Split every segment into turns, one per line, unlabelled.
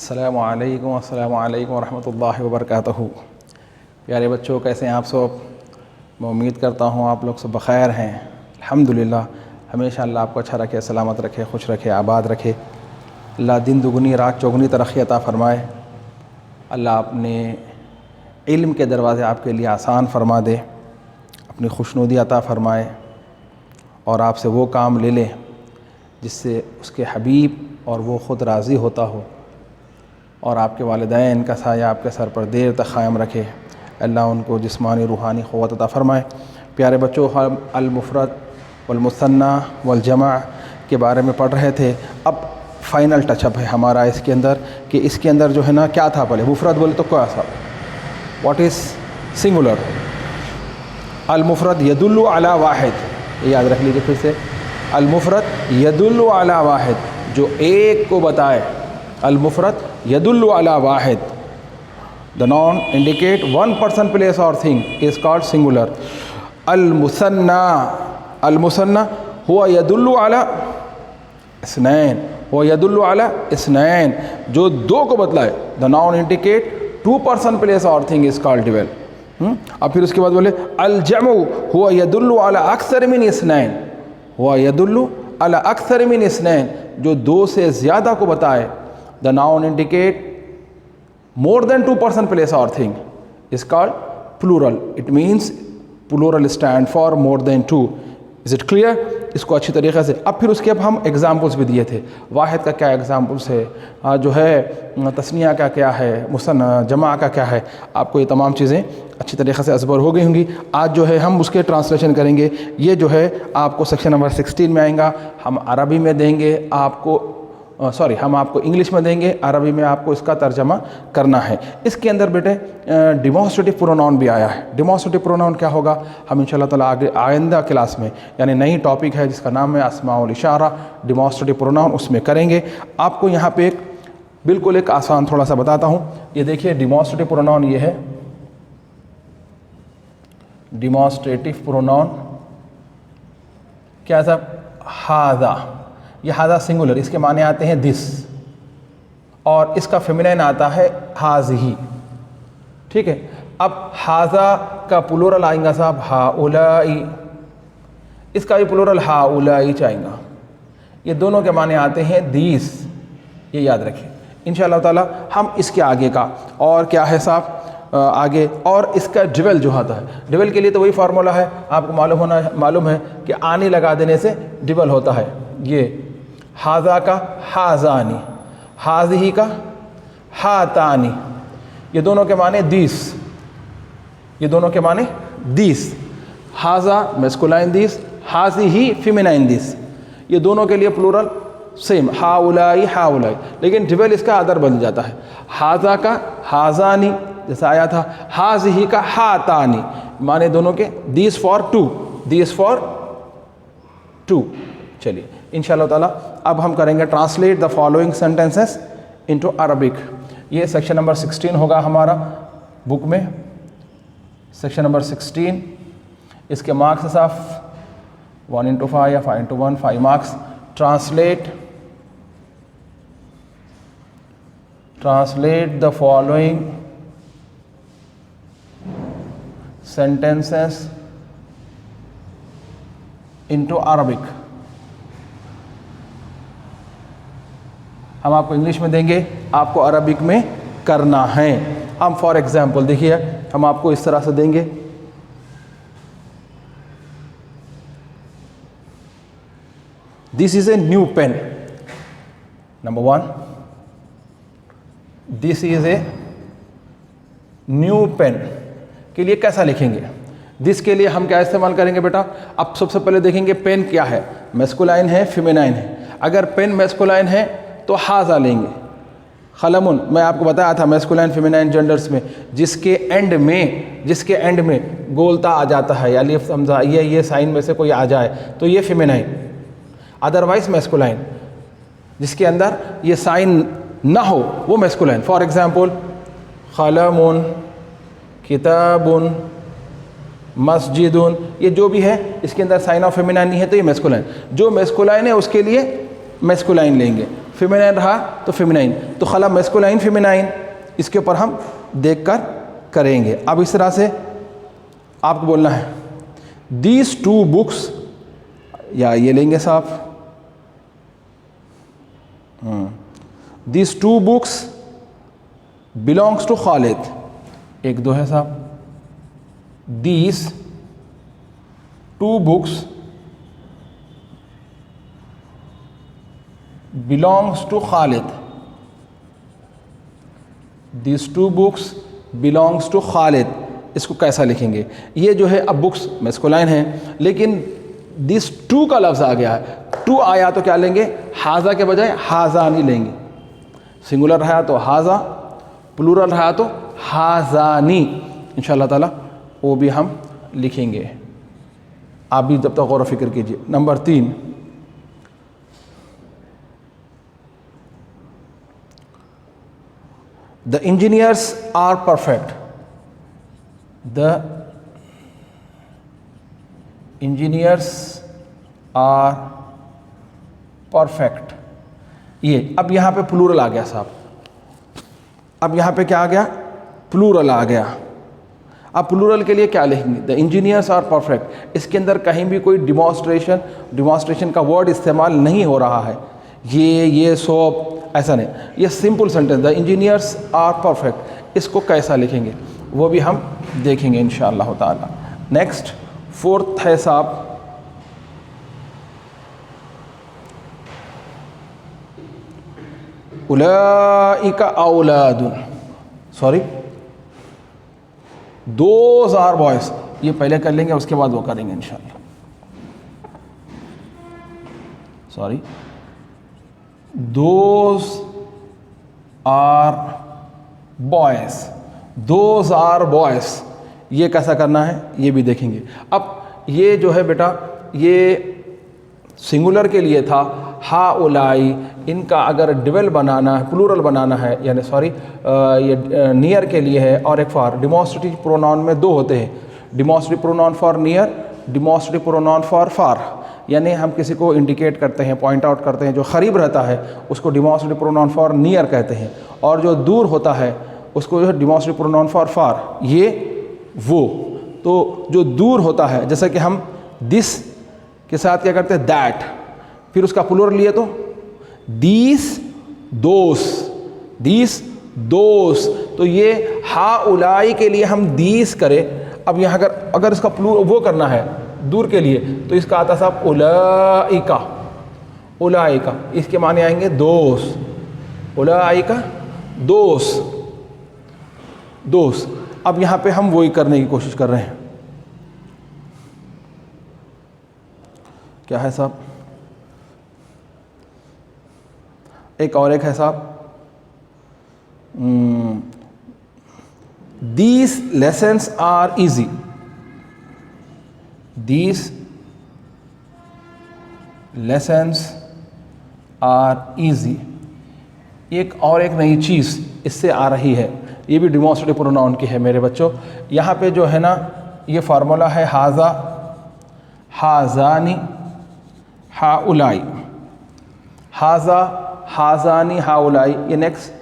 السلام علیکم ورحمۃ اللہ وبرکاتہ۔ پیارے بچوں، کیسے ہیں آپ سب؟ میں امید کرتا ہوں آپ لوگ سب بخیر ہیں۔ الحمدللہ، ہمیشہ اللہ آپ کو اچھا رکھے، سلامت رکھے، خوش رکھے، آباد رکھے۔ اللہ دن دگنی رات چوگنی ترقی عطا فرمائے۔ اللہ اپنے علم کے دروازے آپ کے لیے آسان فرما دے، اپنی خوشنودی عطا فرمائے، اور آپ سے وہ کام لے لیں جس سے اس کے حبیب اور وہ خود راضی ہوتا ہو، اور آپ کے والدین کا سایہ آپ کے سر پر دیر تک قائم رکھے۔ اللہ ان کو جسمانی روحانی قوت عطا فرمائے۔ پیارے بچوں، ہم المفرد والمثنی والجمع کے بارے میں پڑھ رہے تھے۔ اب فائنل ٹچ اپ ہے ہمارا اس کے اندر کہ اس کے اندر جو ہے نا کیا تھا۔ پہلے مفرد بولے تو کیا تھا؟ What is singular? المفرد یدل علی واحد، یہ یاد رکھ لیجیے پھر سے۔ المفرد یدل علی واحد، جو ایک کو بتائے۔ المفرد یدل علی واحد، the noun indicate one person, place or thing is called singular. المثنى هو يدل على اثنين، هو يدل على اثنين، جو دو کو بتلائے۔ the noun indicate two person, place or thing is called dual۔ اب پھر اس کے بعد بولے الجمع هو يدل على اکثر من اثنين، هو يدل على اکثر من اثنين، جو دو سے زیادہ کو بتائے۔ the noun indicate more than two person, place or thing is called plural. It means plural stand for more than two. Is it clear؟ اس کو اچھی طریقے سے اب پھر اس کے اب ہم ایگزامپلس بھی دیے تھے۔ واحد کا کیا ایگزامپلس ہے، جو ہے تثنیہ کا کیا ہے، مثنی جمع کا کیا ہے، آپ کو یہ تمام چیزیں اچھی طریقے سے ازبر ہو گئی ہوں گی۔ آج جو ہے ہم اس کے ٹرانسلیشن کریں گے۔ یہ جو ہے آپ کو سیکشن نمبر 16 میں آئیں گا۔ ہم عربی میں دیں گے آپ کو، ہم آپ کو انگلش میں دیں گے، عربی میں آپ کو اس کا ترجمہ کرنا ہے۔ اس کے اندر بیٹے ڈیمانسٹریٹو پروناؤن بھی آیا ہے۔ ڈیمانسٹریٹو پروناؤن کیا ہوگا، ہم انشاءاللہ تعالیٰ آئندہ کلاس میں، یعنی نئی ٹاپک ہے جس کا نام ہے اسماء الاشارہ، ڈیمانسٹریٹو پروناؤن، اس میں کریں گے۔ آپ کو یہاں پہ بالکل ایک آسان تھوڑا سا بتاتا ہوں۔ یہ دیکھیے ڈیمانسٹریٹو پروناؤن یہ ہے، ڈیمانسٹریٹو پروناؤن کیا صاحب؟ ہاذا، یہ ہاذا سنگولر، اس کے معنی آتے ہیں دس، اور اس کا فیمینین آتا ہے ہاذہی، ٹھیک ہے۔ اب ہاذا کا پلورل آئیں گا صاحب ہاؤلائی، اس کا بھی پلورل ہاؤلائی چاہیں گا۔ یہ دونوں کے معنی آتے ہیں دیس، یہ یاد رکھیں۔ انشاءاللہ تعالی ہم اس کے آگے کا اور کیا ہے صاحب آگے، اور اس کا ڈویل جو ہوتا ہے، ڈویل کے لیے تو وہی فارمولا ہے، آپ کو معلوم ہے کہ آنی لگا دینے سے ڈویل ہوتا ہے۔ یہ ہاذا کا ہاذانی، ہاذہی کا ہاتانی، یہ دونوں کے معنی دیس، یہ دونوں کے معنی دیس۔ ہاذا میسکولائن دیس، ہاذہی فیمینائن دیس، یہ دونوں کے لیے پلورل سیم، ہاؤلائی ہاؤلائی، لیکن ڈویل اس کا ادر بن جاتا ہے۔ ہاذا کا ہاذانی جیسا آیا تھا، ہاذہی کا ہاتانی، معنی دونوں کے these for two, these for two. چلیے انشاءاللہ تعالیٰ اب ہم کریں گے translate the following sentences into Arabic. یہ سیکشن نمبر 16 ہوگا ہمارا بک میں، سیکشن نمبر 16۔ اس کے مارکس صاف 1/5 یا 5/1، 5 marks. Translate the following sentences into Arabic۔ ہم آپ کو انگلش میں دیں گے، آپ کو عربک میں کرنا ہے۔ ہم فار ایگزامپل دیکھیے، ہم آپ کو اس طرح سے دیں گے، this is a new pen. Number 1، this is a new pen کے لیے کیسا لکھیں گے؟ دس کے لیے ہم کیا استعمال کریں گے بیٹا؟ اب سب سے پہلے دیکھیں گے پین کیا ہے، میسکولائن ہے فیمینائن ہے۔ اگر پین میسکولائن ہے تو ہاذا لیں گے۔ قلم، میں آپ کو بتایا تھا میسکولائن فیمینائن جینڈرز میں جس کے اینڈ میں گولتا آ جاتا ہے، الف حمزہ یہ سائن میں سے کوئی آ جائے تو یہ فیمینائن، ادروائز میسکولائن جس کے اندر یہ سائن نہ ہو وہ میسکولائن۔ فار ایگزامپل قلم، کتاب، مسجد، یہ جو بھی ہے اس کے اندر سائن آف فیمینائن نہیں ہے تو یہ میسکولائن۔ جو میسکولائن ہے اس کے لیے میسکولائن لیں گے۔ فیمینائن رہا تو فیمینائن، تو خلا میسکولائن فیمینائن، اس کے اوپر ہم دیکھ کر کریں گے. اب اس طرح سے آپ کو بولنا ہے دیز ٹو بکس، یا یہ لیں گے صاحب these two books belongs to Khalid. 1 2 ہے صاحب. دیز ٹو بکس belongs to Khalid. these two books belongs to Khalid. اس کو کیسا لکھیں گے؟ یہ جو ہے اب بکس میسکولائن ہیں لیکن this two کا لفظ آ گیا ہے. ٹو آیا تو کیا لیں گے؟ حاضہ کے بجائے حاضانی لیں گے. سنگولر رہا تو حاضہ، پلورل رہا تو حاضانی. انشاءاللہ تعالی وہ بھی ہم لکھیں گے. آپ بھی جب تک غور و فکر کیجیے. Number 3، the engineers are perfect. The engineers are perfect. یہ اب یہاں پہ پلورل آ گیا صاحب. اب یہاں پہ کیا آ گیا؟ پلورل آ گیا. اب پلورل کے لیے کیا لکھیں گے؟ the engineers are perfect. اس کے اندر کہیں بھی کوئی ڈیمانسٹریشن کا ورڈ استعمال نہیں ہو رہا ہے. یہ سو ایسا نہیں. یہ simple sentence the engineers are perfect. اس کو کیسا لکھیں گے وہ بھی ہم دیکھیں گے انشاءاللہ تعالی. نیکسٹ 4th ہے صاحب اولئک اولاد، سوری دوز آر بوائز. یہ پہلے کر لیں گے اس کے بعد وہ کریں گے انشاءاللہ. Sorry those are boys. those are boys. یہ کیسا کرنا ہے یہ بھی دیکھیں گے. اب یہ جو ہے بیٹا یہ سنگولر کے لیے تھا ہا اولائی. ان کا اگر ڈویل بنانا ہے، پلورل بنانا ہے، یعنی سوری یہ نیئر کے لیے ہے اور ایک فار. ڈیمانسٹریٹو پروناؤن میں 2 ہوتے ہیں، demonstrative pronoun for near, demonstrative pronoun for far. یعنی ہم کسی کو انڈیکیٹ کرتے ہیں، پوائنٹ آؤٹ کرتے ہیں، جو قریب رہتا ہے اس کو ڈیمانسٹریٹو پروناؤن فار نیئر کہتے ہیں، اور جو دور ہوتا ہے اس کو جو ہے ڈیمانسٹریٹو پروناؤن فار فار. یہ وہ تو جو دور ہوتا ہے، جیسا کہ ہم دس کے ساتھ کیا کرتے ہیں دیٹ، پھر اس کا پلورل لیے تو دیس دوس، دیس دوس. تو یہ ہا اولائی کے لیے ہم دیس کرے. اب یہاں اگر اس کا وہ کرنا ہے دور کے لیے تو اس کا آتا صاحب اولائکا. اولائکا اس کے معنی آئیں گے دوس. اولائکا دوس، دوس. اب یہاں پہ ہم وہی کرنے کی کوشش کر رہے ہیں. کیا ہے صاحب؟ ایک اور ایک ہے صاحب these lessons are easy. these lessons are easy. ایک اور ایک نئی چیز اس سے آ رہی ہے، یہ بھی ڈیمانسٹریٹو پروناؤن کی ہے میرے بچوں. یہاں پہ جو ہے نا یہ فارمولا ہے ہاذا، ہاذانی، ہاؤلائی. ہاذا، ہاذانی، ہاؤلائی. یہ نیکسٹ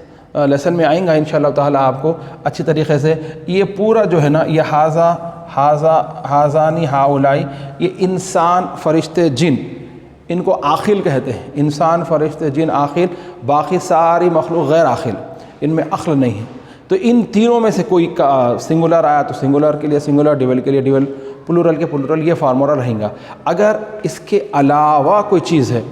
لیسن میں آئیں گا انشاءاللہ تعالیٰ آپ کو اچھی طریقے سے. یہ پورا جو ہے نا یہ ہاذا، ہاذا، ہاذانی، ہاؤلائی، یہ انسان، فرشتے، جن، ان کو عاقل کہتے ہیں. انسان، فرشتے، جن عاقل، باقی ساری مخلوق غیر عاقل، ان میں عقل نہیں ہے. تو ان تینوں میں سے کوئی سنگولر آیا تو سنگولر کے لیے سنگولر، ڈیول کے لیے ڈیول، پلورل کے پلورل. یہ فارمولا رہیں گا. اگر اس کے علاوہ کوئی چیز ہے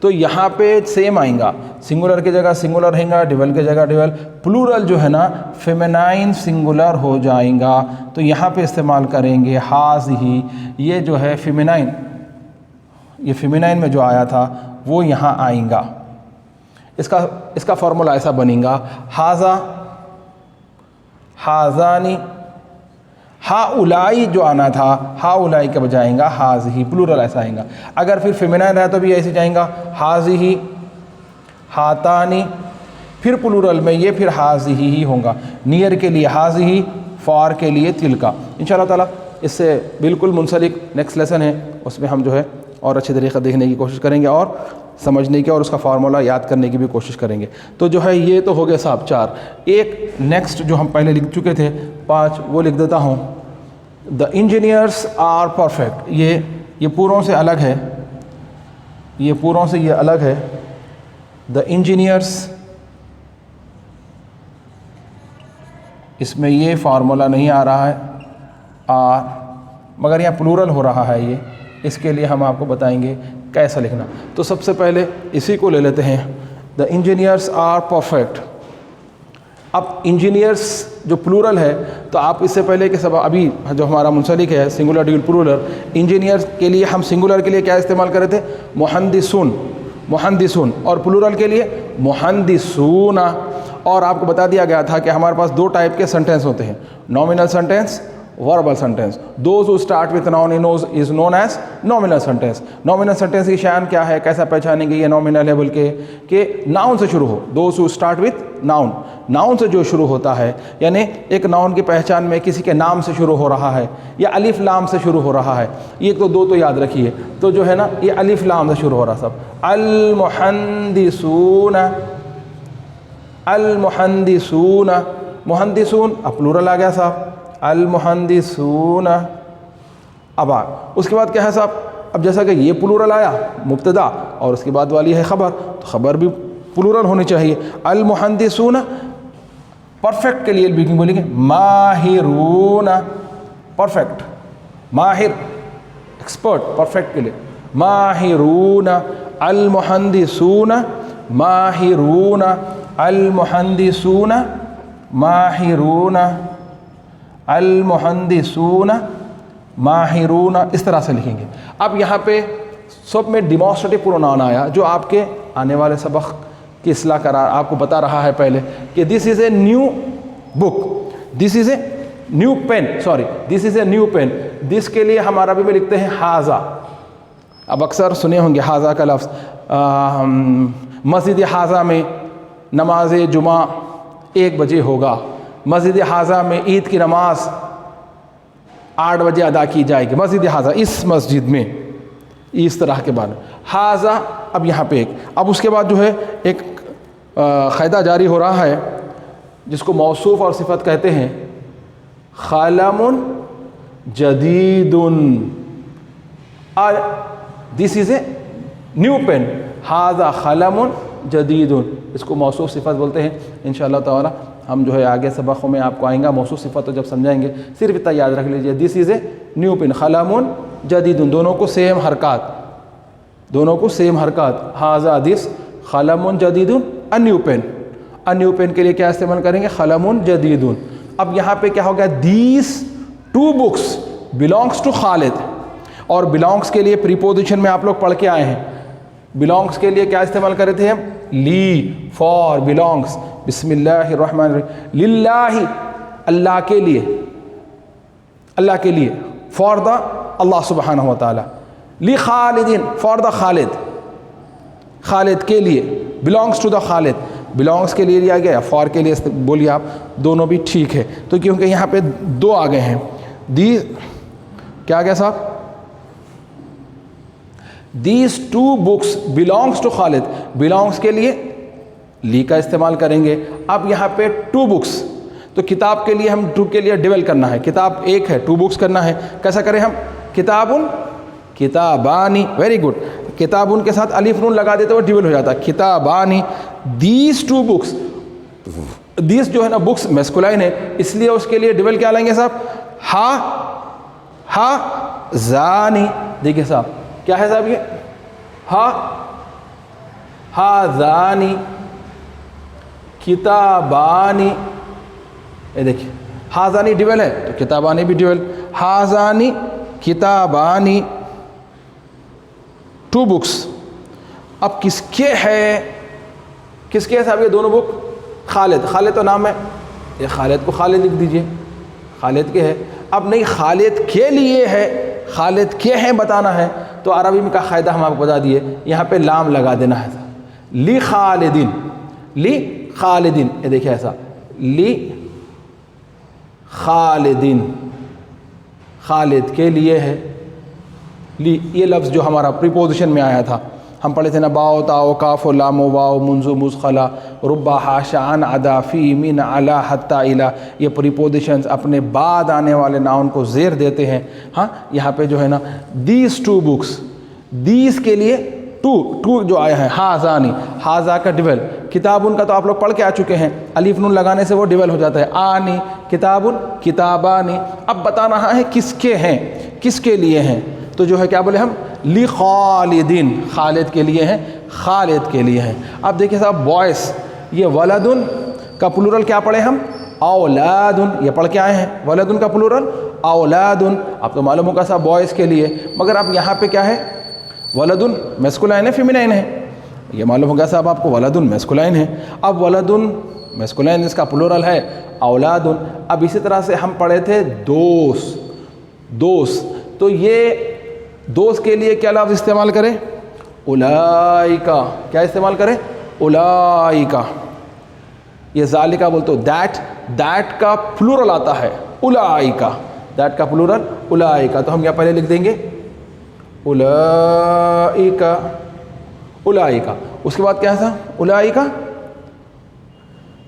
تو یہاں پہ سیم آئیں گا. سنگولر کی جگہ سنگولر رہیں گا، ڈیول کی جگہ ڈیول. پلورل جو ہے نا فیمینائن سنگولر ہو جائیں گا تو یہاں پہ استعمال کریں گے ہاذ ہی. یہ جو ہے فیمینائن، یہ فیمینائن میں جو آیا تھا وہ یہاں آئیں گا. اس کا فارمولا ایسا بنے گا ہاذا، ہاذانی، ہاؤلائی جو آنا تھا ہاؤلائی کے بجائے گا ہاذ ہی. پلورل ایسا آئیں گا. اگر پھر فیمینائن رہا تو بھی ایسے جائیں گا ہاذ ہی، ہاتانی. پھر پلورل میں یہ پھر ہاذ ہی ہوگا. نیئر کے لیے ہاذ ہی، فار کے لیے تلکا. انشاءاللہ تعالیٰ اس سے بالکل منسلک نیکسٹ لیسن ہے، اس میں ہم جو ہے اور اچھے طریقے دیکھنے کی کوشش کریں گے اور سمجھنے کی اور اس کا فارمولہ یاد کرنے کی بھی کوشش کریں گے. تو جو ہے یہ تو ہو گیا صاحب 4. ایک نیکسٹ جو ہم پہلے لکھ چکے تھے 5 وہ لکھ دیتا ہوں. دا انجینئرس آر پرفیکٹ. یہ پوروں سے الگ ہے, یہ پوروں سے یہ الگ ہے. دا انجینئرس, اس میں یہ فارمولا نہیں آ رہا ہے آر, مگر یہاں پلورل ہو رہا ہے. یہ اس کے لیے ہم آپ کو بتائیں گے کیسا لکھنا. تو سب سے پہلے اسی کو لے لیتے ہیں. دا انجینئرس آر پرفیکٹ. اب انجینئرس جو پلورل ہے تو آپ اس سے پہلے کہ سب ابھی جو ہمارا منسلک ہے سنگولر ڈیول پلورل, انجینئر کے لیے ہم سنگولر کے لیے کیا استعمال کرے تھے؟ مہندسون. مہندسون. اور پلورل کے لیے مہندسون. اور آپ کو بتا دیا گیا تھا کہ ہمارے پاس 2 ٹائپ کے سینٹینس ہوتے ہیں, nominal sentence, verbal sentence. Those who start with noun is known as nominal sentence. Nominal sentence کی شان کیا ہے, کیسا پہچانیں گے یہ نامنل ہے؟ بلکہ کہ ناؤن سے شروع ہو. Those who start with noun, noun سے جو شروع ہوتا ہے, یعنی ایک ناؤن کی پہچان میں کسی کے نام سے شروع ہو رہا ہے یا الف لام سے شروع ہو رہا ہے. یہ تو 2 تو یاد رکھیے. تو جو ہے نا یہ الف لام سے شروع ہو رہا سب. المحندسون, المحندسون. مہندسون اب پلورل آ گیا صاحب, المحندسون. اب اس کے بعد کیا ہے صاحب؟ اب جیسا کہ یہ پلورل آیا مبتدا اور اس کے بعد والی ہے خبر, تو خبر بھی پلورل ہونی چاہیے. المحندسون. پرفیکٹ کے لیے بولیں گے ماہرون. پرفیکٹ, ماہر, ایکسپرٹ. پرفیکٹ کے لیے ماہرون. المحندسون ماہرون. المحندسون ماہرون. المحندسون ماہرون. اس طرح سے لکھیں گے. اب یہاں پہ سب میں ڈیمانسٹریٹو پروناؤن آیا جو آپ کے آنے والے سبق کی اصلاح کرا آپ کو بتا رہا ہے پہلے کہ this is a new book, this is a new pen, sorry this is a new pen. This کے لیے ہم عربی میں لکھتے ہیں حاذا. اب اکثر سنے ہوں گے حاذا کا لفظ. مسجد حاذا میں نماز جمعہ 1 بجے ہوگا. مسجد حاذا میں عید کی نماز 8 بجے ادا کی جائے گی. مسجد حاذا, اس مسجد میں, اس طرح کے بعد حاذا. اب یہاں پہ اب اس کے بعد جو ہے ایک قاعدہ جاری ہو رہا ہے جس کو موصوف اور صفت کہتے ہیں. قلم جدید, دس از اے نیو پین. حاذا قلم جدید, اس کو موصوف صفت بولتے ہیں. انشاءاللہ تعالی ہم جو ہے آگے سبقوں میں آپ کو آئیں گا موصوف صفت, تو جب سمجھائیں گے صرف اتنا یاد رکھ لیجئے دس از اے نیو پین. قلم جدید, دونوں کو سیم حرکات, دونوں کو سیم حرکات. حاذا دس قلم جدید. A new pen, a new pen کے لیے کیا استعمال کریں گے؟ قلم جدید. اب یہاں پہ کیا ہو گیا؟ دیز 2 books belongs to خالد. اور belongs کے لیے پریپوزیشن میں آپ لوگ پڑھ کے آئے ہیں. belongs کے لیے کیا استعمال کرے تھے ہم؟ لی, فار, belongs. بسم اللہ الرحمن الرحیم. للہ, اللہ کے لیے, اللہ کے لیے. فار دا اللہ سبحانہ و تعالی. لی خالدین, فار دا خالد, خالد کے لیے. belongs to the Khalid, belongs کے لیے لیا گیا, فار کے لیے بولیے آپ, دونوں بھی ٹھیک ہے. تو کیونکہ یہاں پہ 2 آ گئے ہیں. دی کیا آ گیا صاحب؟ These 2 books belongs to Khalid. belongs کے لیے لی کا استعمال کریں گے. اب یہاں پہ 2 books, تو کتاب کے لیے ہم 2 کے لیے ڈیول کرنا ہے. کتاب 1 ہے, 2 books کرنا ہے. کیسا کریں ہم؟ کتابن, کتابانی. Very good. کتابن کے ساتھ الف نون لگا دیتے وہ ڈیول ہو جاتا ہے. کتابانی. These 2 books, دیس جو ہے نا بکس میسکولائن ہے, اس لیے اس کے لیے ڈیول کیا لیں گے صاحب؟ ہا زانی. دیکھیے صاحب کیا ہے صاحب یہ؟ ہا زانی. کتابانی. یہ دیکھیے ہازانی ڈیول ہے تو کتابانی بھی ڈیول. ہازانی کتابانی 2 books. اب کس کے ہے؟ کس کے ہے صاحب یہ دونوں بک؟ خالد. خالد تو نام ہے, یہ خالد کو خالد لکھ دیجئے, خالد کے ہے. اب نہیں خالد کے لیے ہے, خالد کے ہیں بتانا ہے تو عربی میں کا قاعدہ ہم آپ کو بتا دیے, یہاں پہ لام لگا دینا ہے. لی خالدین, لی خالدین. یہ دیکھیں ایسا, لی خالدین, خالد کے لیے ہے. لی یہ لفظ جو ہمارا پریپوزیشن میں آیا تھا، ہم پڑھے تھے نا، باؤ تاؤ کاف و لام و واؤ منذ مزخلا ربا حاشا عن عدا فی من علا حتی الا، یہ پریپوزیشنز اپنے بعد آنے والے ناؤن کو زیر دیتے ہیں. ہاں یہاں پہ جو ہے نا دیز ٹو بکس، دیز کے لیے ٹو جو آیا ہے، ہازانی، ہازا کا ڈویل، کتابن کا تو آپ لوگ پڑھ کے آ چکے ہیں، الف نون لگانے سے وہ ڈویل ہو جاتا ہے، آنی کتابن کتابانی. اب بتا رہا ہے کس کے ہیں، کس کے لیے ہیں، تو جو ہے کیا بولے ہم، لی خالدین، خالد کے لیے ہیں، خالد کے لیے ہیں. اب دیکھیں صاحب بوائس، یہ ولدن کا پلورل کیا پڑھے ہم، اولادن، یہ پڑھ کے آئے ہیں، ولدن کا پلورل اولادن. اب تو معلوم ہوگا صاحب بوائس کے لیے، مگر اب یہاں پہ کیا ہے، ولدن میسکولائن ہے فیمینائن ہے، یہ معلوم ہوگا صاحب آپ کو ولدن میسکولائن ہے. اب ولدن میسکولائن، اس کا پلورل ہے اولادن. اب اسی طرح سے ہم پڑھے تھے دوست، تو یہ دوست کے لیے کیا لفظ استعمال کریں، اولائکا، کیا استعمال کریں، اولائکا. یہ ذالکا بولتے ہو، دیٹ کا پلورل آتا ہے اولائکا، دیٹ کا پلورل اولائکا. تو ہم یہاں پہلے لکھ دیں گے اولائکا، اولائکا. اس کے بعد کیا تھا، اولائکا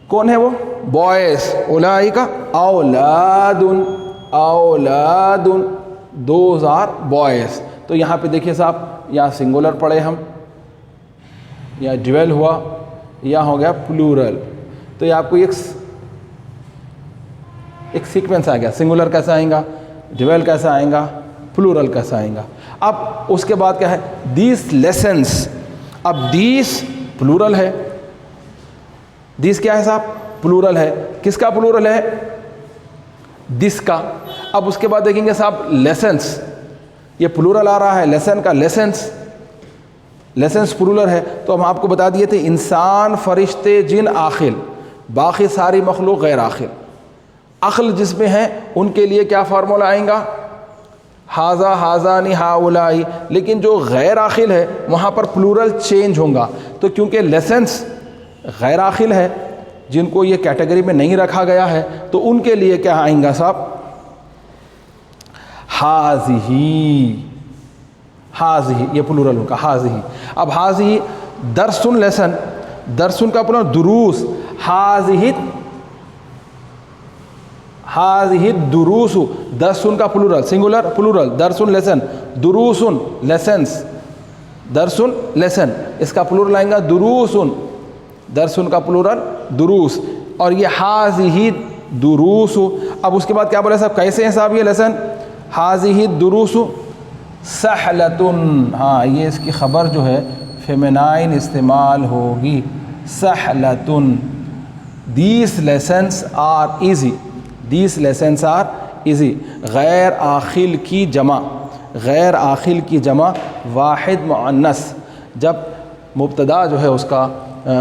کون ہے وہ، بوائز، اولائکا اولادن، اولادن، دوز آر بوائز. تو یہاں پہ دیکھیے صاحب، یہاں سنگولر پڑھے ہم، یا ڈویل ہوا، یا ہو گیا پلورل. تو یہ آپ کو ایک سیکوینس آ گیا، سنگولر کیسا آئیں گا، ڈویل کیسا آئیں گا، پلورل کیسا آئیں گا. اب اس کے بعد کیا ہے، دیس لیسنس. اب دیس پلورل ہے، دیس کیا ہے صاحب، پلورل ہے. کس کا پلورل ہے، دس کا. اب اس کے بعد دیکھیں گے صاحب لیسنس، یہ پلورل آ رہا ہے، لیسن کا لیسنس، لیسنس پلورل ہے. تو ہم آپ کو بتا دیے تھے انسان، فرشتے، جن، عاقل، باقی ساری مخلوق غیر عاقل. عقل جس میں ہیں ان کے لیے کیا فارمولہ آئیں گا، ہاذا، ہازانی، ہاؤلائی. لیکن جو غیر عاقل ہے وہاں پر پلورل چینج ہوگا. تو کیونکہ لیسنس غیر عاقل ہے، جن کو یہ کیٹیگری میں نہیں رکھا گیا ہے، تو ان کے لیے کیا آئیں گا صاحب، ہازہی، ہازہی، یہ پلورل ہوگا ہازہی. اب ہازہی درسن، لیسن، درسن کا پلورل دروس، ہازہی، ہازہی دروس، درسن کا پلورل سنگولر پلورل، درسن لیسن، دروسن لیسنس، درسن لیسن، اس کا پلورل آئیں گا دروسن، درسن کا پلورل دروس. اور یہ ہازہی دروس. اب اس کے بعد کیا بولے صاحب، کیسے ہیں صاحب یہ لیسن، ہازہی دروس سہلتن. ہاں یہ اس کی خبر جو ہے فیمینائن استعمال ہوگی، سہلتن. These lessons are easy, these lessons are easy. غیر عاقل کی جمع، غیر عاقل کی جمع واحد مؤنث. جب مبتدا جو ہے اس کا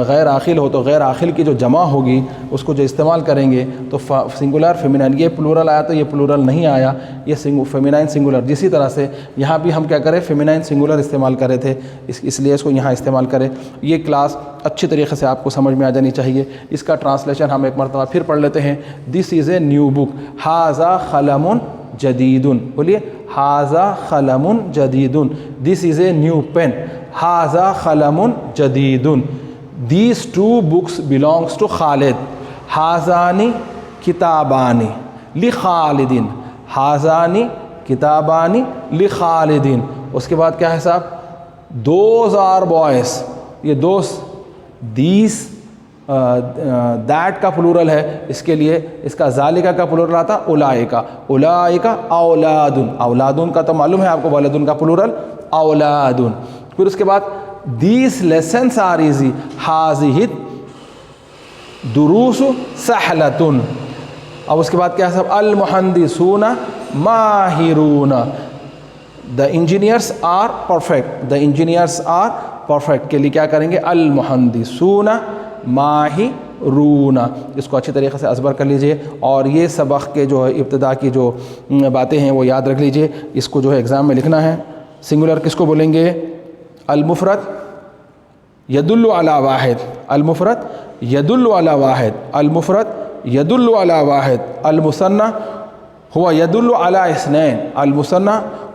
غیر عاقل ہو تو غیر عاقل کی جو جمع ہوگی اس کو جو استعمال کریں گے تو سنگولر فیمینائن. یہ پلورل آیا تو یہ پلورل نہیں آیا، یہ فیمینائن سنگولر. جسی طرح سے یہاں بھی ہم کیا کریں، فیمینائن سنگولر استعمال کرے تھے، اس لیے اس کو یہاں استعمال کریں. یہ کلاس اچھی طریقے سے آپ کو سمجھ میں آ جانی چاہیے. اس کا ٹرانسلیشن ہم ایک مرتبہ پھر پڑھ لیتے ہیں. دس از اے نیو بک، ھذا قلم جدید. بولیے ھذا قلم جدید. دس از اے نیو پین، ھذا قلم جدید. These two books belongs to Khalid. Hazani kitabani li Khalidin. Hazani kitabani li Khalidin. اس کے بعد کیا ہے صاحب، those are boys. یہ دوست، these that کا پلورل ہے، اس کے لیے اس کا ذالکا کا پلورل آتا اولائکا. اولائکا اولادن. اولادن کا تو معلوم ہے آپ کو، ولدن کا پلورل اولادن. پھر اس کے بعد these lessons are easy. ہازہی دروس سہلتن. اب اس کے بعد کیا ہے صاحب، المہندسون ماہرون. the engineers are perfect. the engineers are perfect کے لیے کیا کریں گے، المہندسون ماہرون. اس کو اچھی طریقے سے ازبر کر لیجئے، اور یہ سبق کے جو ابتدا کی جو باتیں ہیں وہ یاد رکھ لیجئے. اس کو جو ہے ایگزام میں لکھنا ہے. سنگولر کس کو بولیں گے، المفرد یدل علی واحد، المفرد یدل علی واحد، المفرد یدل علی واحد. المثنى هو يدل على اثنين، المثنى